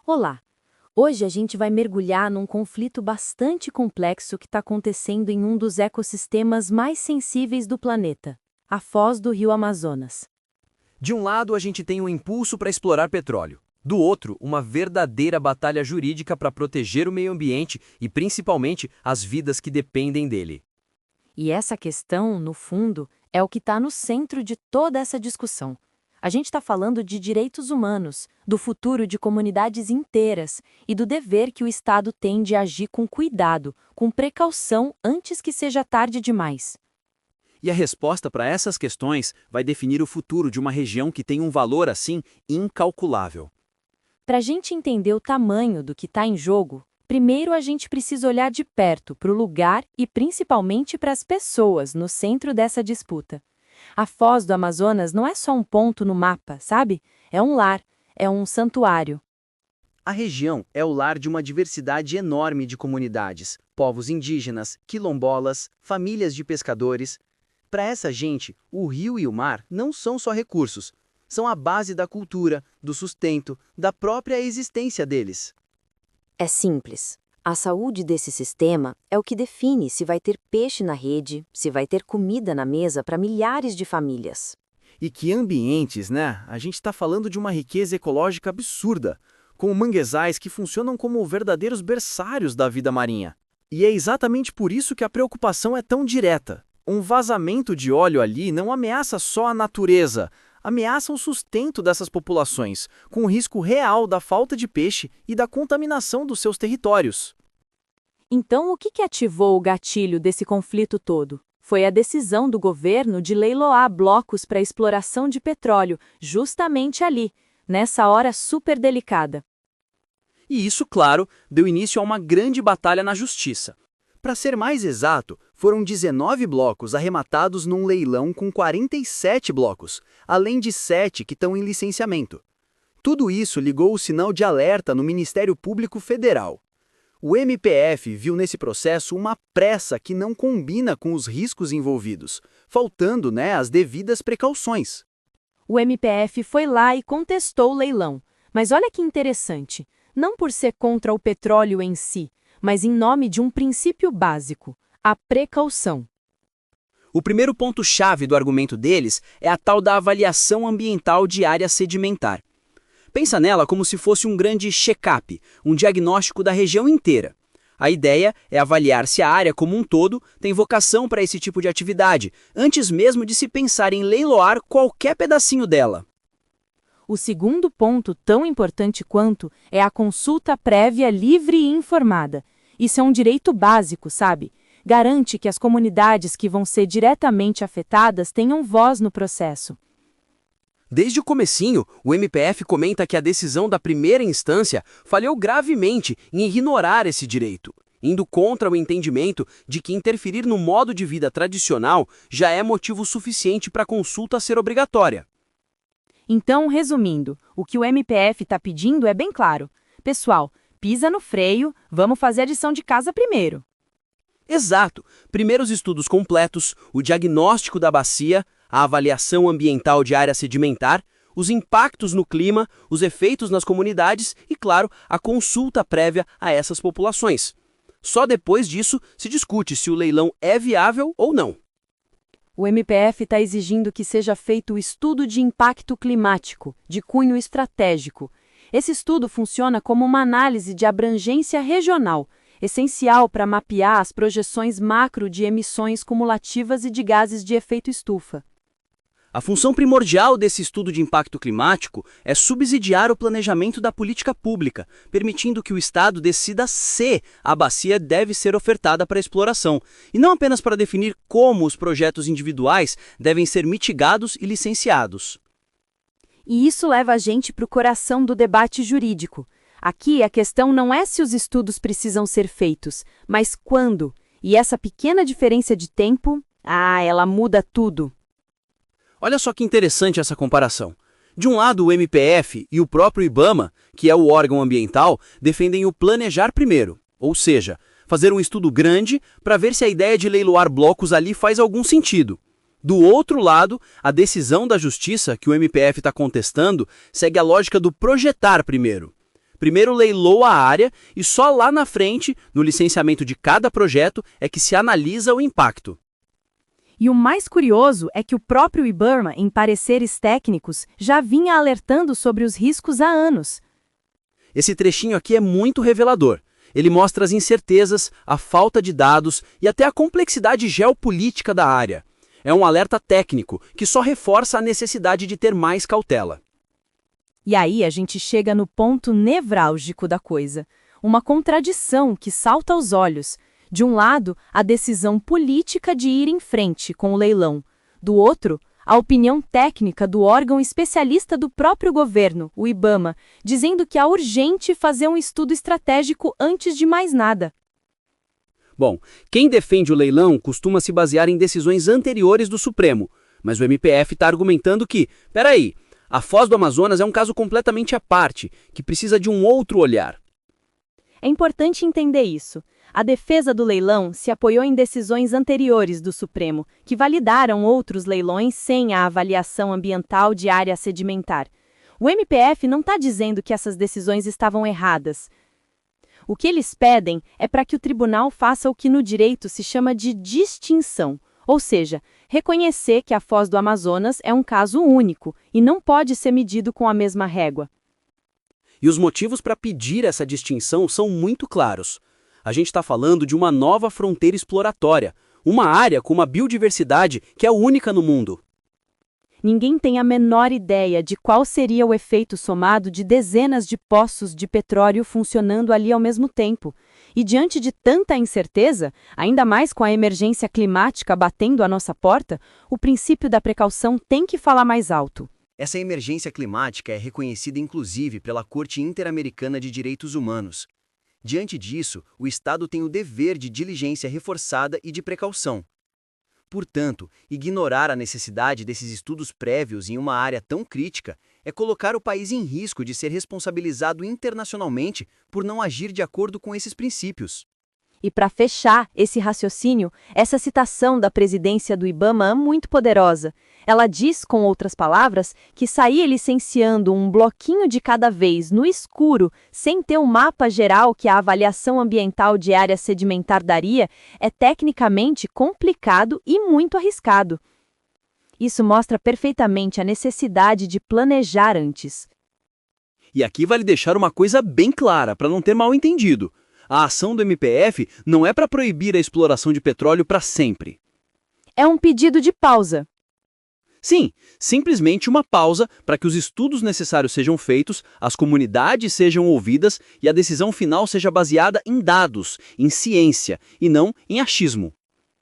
Olá! Hoje a gente vai mergulhar num conflito bastante complexo que está acontecendo em um dos ecossistemas mais sensíveis do planeta, a foz do rio Amazonas. De um lado, a gente tem um impulso para explorar petróleo. Do outro, uma verdadeira batalha jurídica para proteger o meio ambiente e, principalmente, as vidas que dependem dele. E essa questão, no fundo, é o que está no centro de toda essa discussão. A gente está falando de direitos humanos, do futuro de comunidades inteiras e do dever que o Estado tem de agir com cuidado, com precaução antes que seja tarde demais. E a resposta para essas questões vai definir o futuro de uma região que tem um valor, assim, incalculável. Para a gente entender o tamanho do que está em jogo, primeiro a gente precisa olhar de perto para o lugar e principalmente para as pessoas no centro dessa disputa. A Foz do Amazonas não é só um ponto no mapa, sabe? É um lar, é um santuário. A região é o lar de uma diversidade enorme de comunidades, povos indígenas, quilombolas, famílias de pescadores. Para essa gente, o rio e o mar não são só recursos, são a base da cultura, do sustento, da própria existência deles. É simples. A saúde desse sistema é o que define se vai ter peixe na rede, se vai ter comida na mesa para milhares de famílias. E que ambientes, né? A gente está falando de uma riqueza ecológica absurda, com manguezais que funcionam como verdadeiros berçários da vida marinha. E é exatamente por isso que a preocupação é tão direta. Um vazamento de óleo ali não ameaça só a natureza, ameaça o sustento dessas populações, com o risco real da falta de peixe e da contaminação dos seus territórios. Então, o que ativou o gatilho desse conflito todo? Foi a decisão do governo de leiloar blocos para exploração de petróleo, justamente ali, nessa hora super delicada. E isso, claro, deu início a uma grande batalha na justiça. Para ser mais exato, foram 19 blocos arrematados num leilão com 47 blocos, além de 7 que estão em licenciamento. Tudo isso ligou o sinal de alerta no Ministério Público Federal. O MPF viu nesse processo uma pressa que não combina com os riscos envolvidos, faltando, as devidas precauções. O MPF foi lá e contestou o leilão. Mas olha que interessante, não por ser contra o petróleo em si, mas em nome de um princípio básico, a precaução. O primeiro ponto-chave do argumento deles é a tal da avaliação ambiental de área sedimentar. Pensa nela como se fosse um grande check-up, um diagnóstico da região inteira. A ideia é avaliar se a área como um todo tem vocação para esse tipo de atividade, antes mesmo de se pensar em leiloar qualquer pedacinho dela. O segundo ponto, tão importante quanto, é a consulta prévia livre e informada. Isso é um direito básico, sabe? Garante que as comunidades que vão ser diretamente afetadas tenham voz no processo. Desde o comecinho, o MPF comenta que a decisão da primeira instância falhou gravemente em ignorar esse direito, indo contra o entendimento de que interferir no modo de vida tradicional já é motivo suficiente para a consulta ser obrigatória. Então, resumindo, o que o MPF está pedindo é bem claro. Pessoal, pisa no freio, vamos fazer a lição de casa primeiro. Exato. Primeiro os estudos completos, o diagnóstico da bacia, a avaliação ambiental de área sedimentar, os impactos no clima, os efeitos nas comunidades e, claro, a consulta prévia a essas populações. Só depois disso se discute se o leilão é viável ou não. O MPF está exigindo que seja feito o estudo de impacto climático, de cunho estratégico. Esse estudo funciona como uma análise de abrangência regional, essencial para mapear as projeções macro de emissões cumulativas e de gases de efeito estufa. A função primordial desse estudo de impacto climático é subsidiar o planejamento da política pública, permitindo que o Estado decida se a bacia deve ser ofertada para exploração, e não apenas para definir como os projetos individuais devem ser mitigados e licenciados. E isso leva a gente para o coração do debate jurídico. Aqui a questão não é se os estudos precisam ser feitos, mas quando. E essa pequena diferença de tempo, ela muda tudo. Olha só que interessante essa comparação. De um lado, o MPF e o próprio IBAMA, que é o órgão ambiental, defendem o planejar primeiro, ou seja, fazer um estudo grande para ver se a ideia de leiloar blocos ali faz algum sentido. Do outro lado, a decisão da justiça, que o MPF está contestando, segue a lógica do projetar primeiro. Primeiro leiloa a área e só lá na frente, no licenciamento de cada projeto, é que se analisa o impacto. E o mais curioso é que o próprio IBAMA, em pareceres técnicos, já vinha alertando sobre os riscos há anos. Esse trechinho aqui é muito revelador. Ele mostra as incertezas, a falta de dados e até a complexidade geopolítica da área. É um alerta técnico que só reforça a necessidade de ter mais cautela. E aí a gente chega no ponto nevrálgico da coisa, uma contradição que salta aos olhos. De um lado, a decisão política de ir em frente com o leilão. Do outro, a opinião técnica do órgão especialista do próprio governo, o IBAMA, dizendo que é urgente fazer um estudo estratégico antes de mais nada. Bom, quem defende o leilão costuma se basear em decisões anteriores do Supremo, mas o MPF está argumentando que, peraí, a Foz do Amazonas é um caso completamente à parte, que precisa de um outro olhar. É importante entender isso. A defesa do leilão se apoiou em decisões anteriores do Supremo, que validaram outros leilões sem a avaliação ambiental de área sedimentar. O MPF não está dizendo que essas decisões estavam erradas. O que eles pedem é para que o tribunal faça o que no direito se chama de distinção, ou seja, reconhecer que a Foz do Amazonas é um caso único e não pode ser medido com a mesma régua. E os motivos para pedir essa distinção são muito claros. A gente está falando de uma nova fronteira exploratória, uma área com uma biodiversidade que é única no mundo. Ninguém tem a menor ideia de qual seria o efeito somado de dezenas de poços de petróleo funcionando ali ao mesmo tempo. E diante de tanta incerteza, ainda mais com a emergência climática batendo à nossa porta, o princípio da precaução tem que falar mais alto. Essa emergência climática é reconhecida inclusive pela Corte Interamericana de Direitos Humanos. Diante disso, o Estado tem o dever de diligência reforçada e de precaução. Portanto, ignorar a necessidade desses estudos prévios em uma área tão crítica é colocar o país em risco de ser responsabilizado internacionalmente por não agir de acordo com esses princípios. E para fechar esse raciocínio, essa citação da presidência do IBAMA é muito poderosa. Ela diz, com outras palavras, que sair licenciando um bloquinho de cada vez no escuro, sem ter um mapa geral que a avaliação ambiental de área sedimentar daria, é tecnicamente complicado e muito arriscado. Isso mostra perfeitamente a necessidade de planejar antes. E aqui vale deixar uma coisa bem clara, para não ter mal entendido. A ação do MPF não é para proibir a exploração de petróleo para sempre. É um pedido de pausa. Sim, simplesmente uma pausa para que os estudos necessários sejam feitos, as comunidades sejam ouvidas e a decisão final seja baseada em dados, em ciência e não em achismo.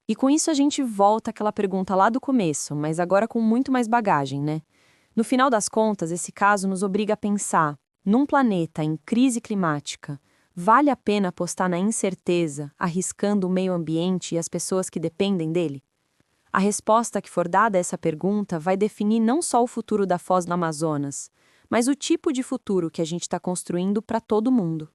E com isso a gente volta àquela pergunta lá do começo, mas agora com muito mais bagagem, né? No final das contas, esse caso nos obriga a pensar, num planeta em crise climática, vale a pena apostar na incerteza, arriscando o meio ambiente e as pessoas que dependem dele? A resposta que for dada a essa pergunta vai definir não só o futuro da Foz do Amazonas, mas o tipo de futuro que a gente está construindo para todo mundo.